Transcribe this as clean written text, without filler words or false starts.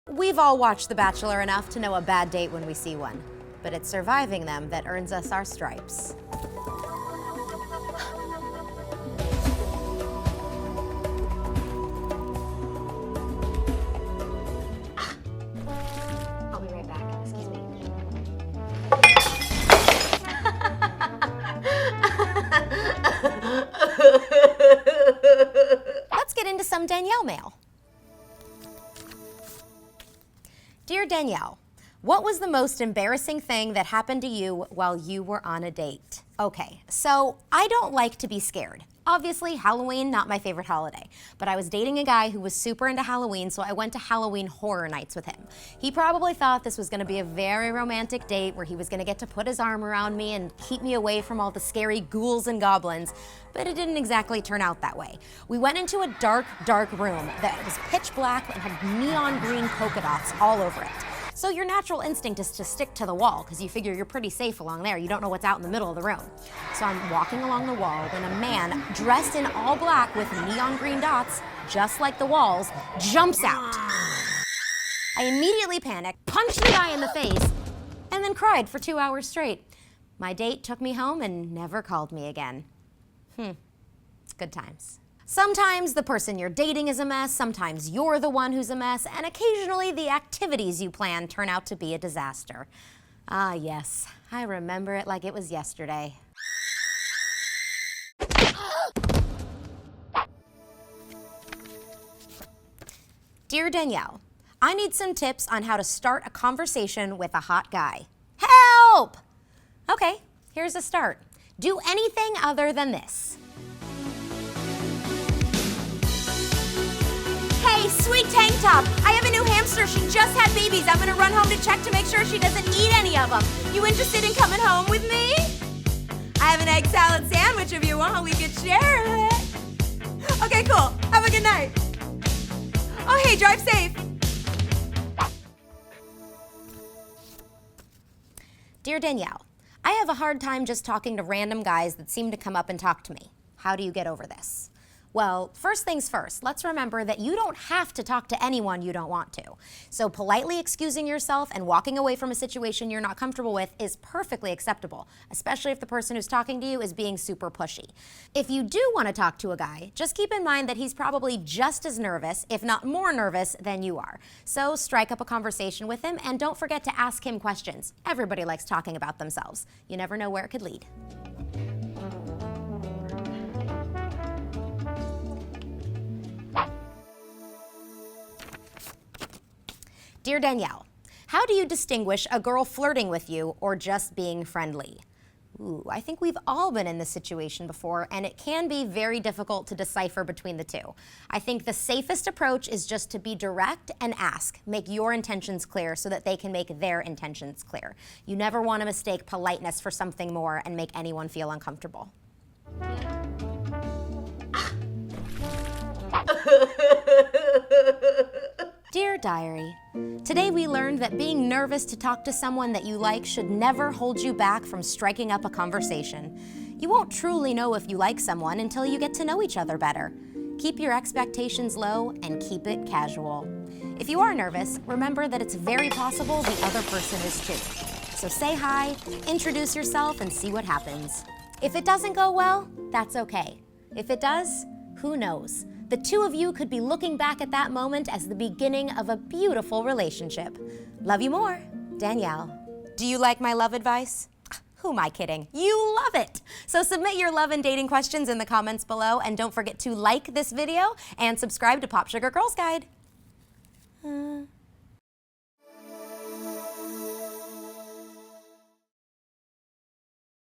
We've all watched The Bachelor enough to know a bad date when we see one, but it's surviving them that earns us our stripes. I'll be right back. Excuse me. Let's get into some Danielle mail. Dear Danielle, what was the most embarrassing thing that happened to you while you were on a date? Okay, so I don't like to be scared. Obviously, Halloween, not my favorite holiday, but I was dating a guy who was super into Halloween, so I went to Halloween horror nights with him. He probably thought this was gonna be a very romantic date where he was gonna get to put his arm around me and keep me away from all the scary ghouls and goblins, but it didn't exactly turn out that way. We went into a dark, dark room that was pitch black and had neon green polka dots all over it. So your natural instinct is to stick to the wall because you figure you're pretty safe along there. You don't know what's out in the middle of the room. So I'm walking along the wall when a man dressed in all black with neon green dots, just like the walls, jumps out. I immediately panicked, punched the guy in the face, and then cried for 2 hours straight. My date took me home and never called me again. It's good times. Sometimes the person you're dating is a mess, sometimes you're the one who's a mess, and occasionally the activities you plan turn out to be a disaster. Ah, yes, I remember it like it was yesterday. Dear Danielle, I need some tips on how to start a conversation with a hot guy. Help! Okay, here's a start. Do anything other than this. Hey, sweet tank top! I have a new hamster. She just had babies. I'm gonna run home to check to make sure she doesn't eat any of them. You interested in coming home with me? I have an egg salad sandwich if you want. We could share it. Okay, cool. Have a good night. Oh, hey, drive safe. Dear Danielle, I have a hard time just talking to random guys that seem to come up and talk to me. How do you get over this? Well, first things first, let's remember that you don't have to talk to anyone you don't want to. So politely excusing yourself and walking away from a situation you're not comfortable with is perfectly acceptable, especially if the person who's talking to you is being super pushy. If you do want to talk to a guy, just keep in mind that he's probably just as nervous, if not more nervous, than you are. So strike up a conversation with him and don't forget to ask him questions. Everybody likes talking about themselves. You never know where it could lead. Dear Danielle, how do you distinguish a girl flirting with you or just being friendly? Ooh, I think we've all been in this situation before, and it can be very difficult to decipher between the two. I think the safest approach is just to be direct and ask. Make your intentions clear so that they can make their intentions clear. You never want to mistake politeness for something more and make anyone feel uncomfortable. Dear Diary, today we learned that being nervous to talk to someone that you like should never hold you back from striking up a conversation. You won't truly know if you like someone until you get to know each other better. Keep your expectations low and keep it casual. If you are nervous, remember that it's very possible the other person is too. So say hi, introduce yourself, and see what happens. If it doesn't go well, that's okay. If it does, who knows? The two of you could be looking back at that moment as the beginning of a beautiful relationship. Love you more, Danielle. Do you like my love advice? Who am I kidding? You love it! So submit your love and dating questions in the comments below, and don't forget to like this video and subscribe to Popsugar Girls Guide.